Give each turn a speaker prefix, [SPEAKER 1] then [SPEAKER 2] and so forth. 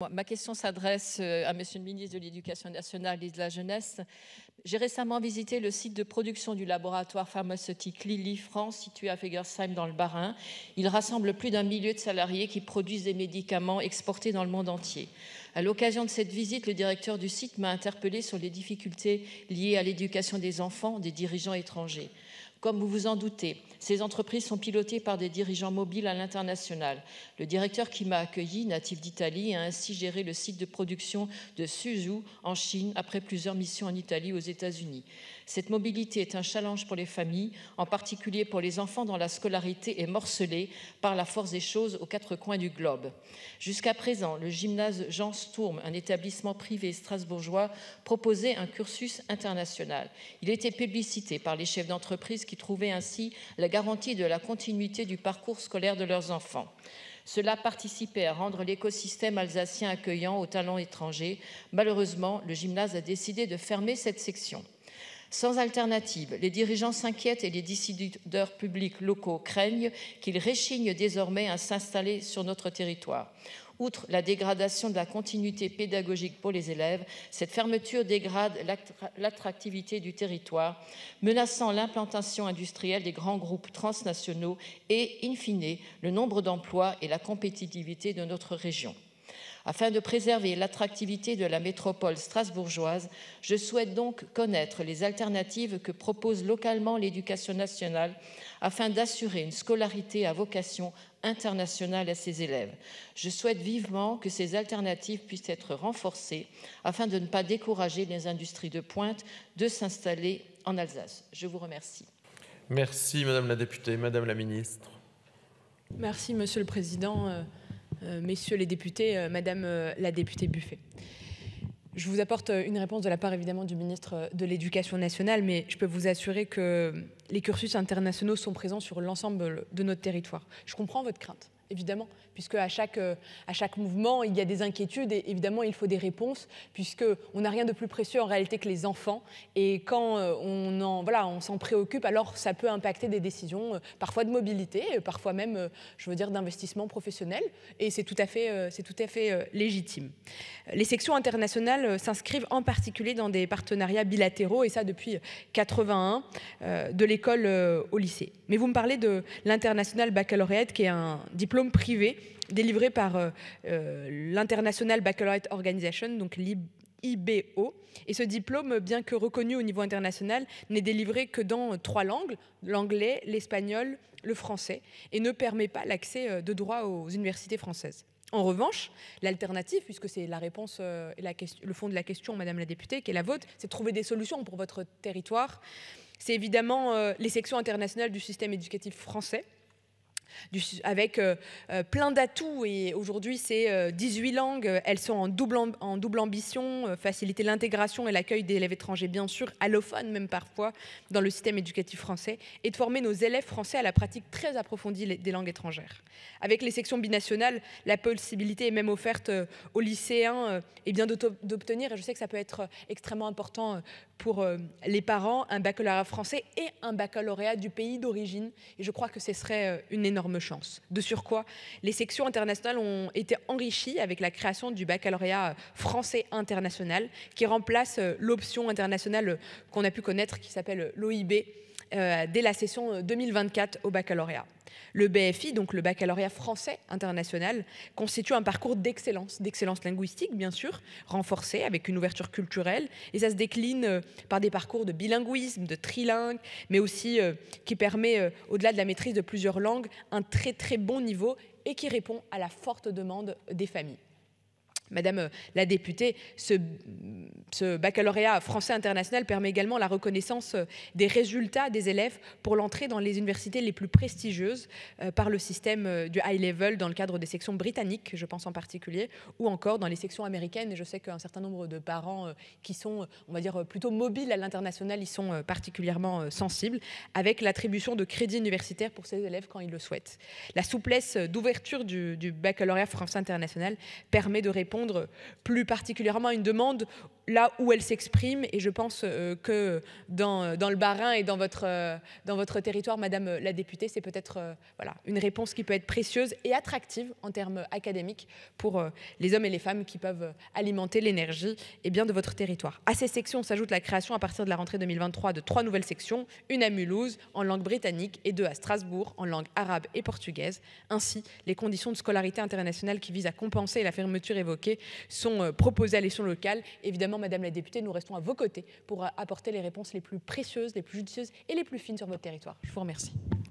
[SPEAKER 1] Ma question s'adresse à Monsieur le ministre de l'Éducation nationale et de la Jeunesse. J'ai récemment visité le site de production du laboratoire pharmaceutique Lilly France, situé à Fegersheim dans le Bas-Rhin. Il rassemble plus d'1 millier de salariés qui produisent des médicaments exportés dans le monde entier. À l'occasion de cette visite, le directeur du site m'a interpellé sur les difficultés liées à l'éducation des enfants des dirigeants étrangers. Comme vous vous en doutez, ces entreprises sont pilotées par des dirigeants mobiles à l'international. Le directeur qui m'a accueilli, natif d'Italie, a ainsi géré le site de production de Suzhou en Chine après plusieurs missions en Italie et aux États-Unis. Cette mobilité est un challenge pour les familles, en particulier pour les enfants dont la scolarité est morcelée par la force des choses aux 4 coins du globe. Jusqu'à présent, le gymnase Jean Sturm, un établissement privé strasbourgeois, proposait un cursus international. Il était publicité par les chefs d'entreprise qui trouvaient ainsi la garantie de la continuité du parcours scolaire de leurs enfants. Cela participait à rendre l'écosystème alsacien accueillant aux talents étrangers. Malheureusement, le gymnase a décidé de fermer cette section. Sans alternative, les dirigeants s'inquiètent et les décideurs publics locaux craignent qu'ils réchignent désormais à s'installer sur notre territoire. Outre la dégradation de la continuité pédagogique pour les élèves, cette fermeture dégrade l'attractivité du territoire, menaçant l'implantation industrielle des grands groupes transnationaux et, in fine, le nombre d'emplois et la compétitivité de notre région. Afin de préserver l'attractivité de la métropole strasbourgeoise, je souhaite donc connaître les alternatives que propose localement l'éducation nationale afin d'assurer une scolarité à vocation internationale à ses élèves. Je souhaite vivement que ces alternatives puissent être renforcées afin de ne pas décourager les industries de pointe de s'installer en Alsace. Je vous remercie.
[SPEAKER 2] Merci Madame la députée. Madame la ministre.
[SPEAKER 3] Merci Monsieur le Président. Messieurs les députés, Madame la députée Buffet. Je vous apporte une réponse de la part évidemment du ministre de l'Éducation nationale, mais je peux vous assurer que les cursus internationaux sont présents sur l'ensemble de notre territoire. Je comprends votre crainte, évidemment, puisque à chaque mouvement, il y a des inquiétudes et évidemment, il faut des réponses, puisqu'on n'a rien de plus précieux en réalité que les enfants. Et quand on s'en préoccupe, alors ça peut impacter des décisions, parfois de mobilité, parfois même, je veux dire, d'investissement professionnel. Et c'est tout à fait légitime. Les sections internationales s'inscrivent en particulier dans des partenariats bilatéraux, et ça depuis 1981, de l'école au lycée. Mais vous me parlez de l'International Baccalaureate, qui est un diplôme privé délivré par l'International Baccalaureate Organization, donc l'IBO. Et ce diplôme, bien que reconnu au niveau international, n'est délivré que dans 3 langues, l'anglais, l'espagnol, le français, et ne permet pas l'accès de droit aux universités françaises. En revanche, l'alternative, puisque c'est la réponse et le fond de la question, Madame la députée, qui est la vôtre, c'est de trouver des solutions pour votre territoire. C'est évidemment les sections internationales du système éducatif français, avec plein d'atouts, et aujourd'hui c'est 18 langues, elles sont en double ambition, faciliter l'intégration et l'accueil d'élèves étrangers bien sûr, allophones même parfois, dans le système éducatif français, et de former nos élèves français à la pratique très approfondie des langues étrangères. Avec les sections binationales, la possibilité est même offerte aux lycéens d'obtenir, et je sais que ça peut être extrêmement important pour les parents, un baccalauréat français et un baccalauréat du pays d'origine, et je crois que ce serait une énorme chance. De surcroît, les sections internationales ont été enrichies avec la création du baccalauréat français international, qui remplace l'option internationale qu'on a pu connaître, qui s'appelle l'OIB, dès la session 2024 au baccalauréat. Le BFI, donc le baccalauréat français international, constitue un parcours d'excellence linguistique bien sûr, renforcé avec une ouverture culturelle, et ça se décline par des parcours de bilinguisme, de trilingue, mais aussi qui permet, au-delà de la maîtrise de plusieurs langues, un très très bon niveau et qui répond à la forte demande des familles. Madame la députée, ce baccalauréat français international permet également la reconnaissance des résultats des élèves pour l'entrée dans les universités les plus prestigieuses par le système du high level dans le cadre des sections britanniques, je pense en particulier, ou encore dans les sections américaines. Et je sais qu'un certain nombre de parents qui sont, on va dire, plutôt mobiles à l'international y sont particulièrement sensibles, avec l'attribution de crédits universitaires pour ces élèves quand ils le souhaitent. La souplesse d'ouverture du baccalauréat français international permet de répondre répondre plus particulièrement à une demande là où elle s'exprime. Et je pense que dans le Bas-Rhin et dans votre territoire, Madame la députée, c'est peut-être voilà, une réponse qui peut être précieuse et attractive en termes académiques pour les hommes et les femmes qui peuvent alimenter l'énergie de votre territoire. À ces sections s'ajoute la création à partir de la rentrée 2023 de 3 nouvelles sections, une à Mulhouse en langue britannique et 2 à Strasbourg en langue arabe et portugaise. Ainsi, les conditions de scolarité internationale qui visent à compenser la fermeture évoquée sont proposées à l'échelon local. Évidemment, Madame la députée, nous restons à vos côtés pour apporter les réponses les plus précieuses, les plus judicieuses et les plus fines sur votre territoire. Je vous remercie.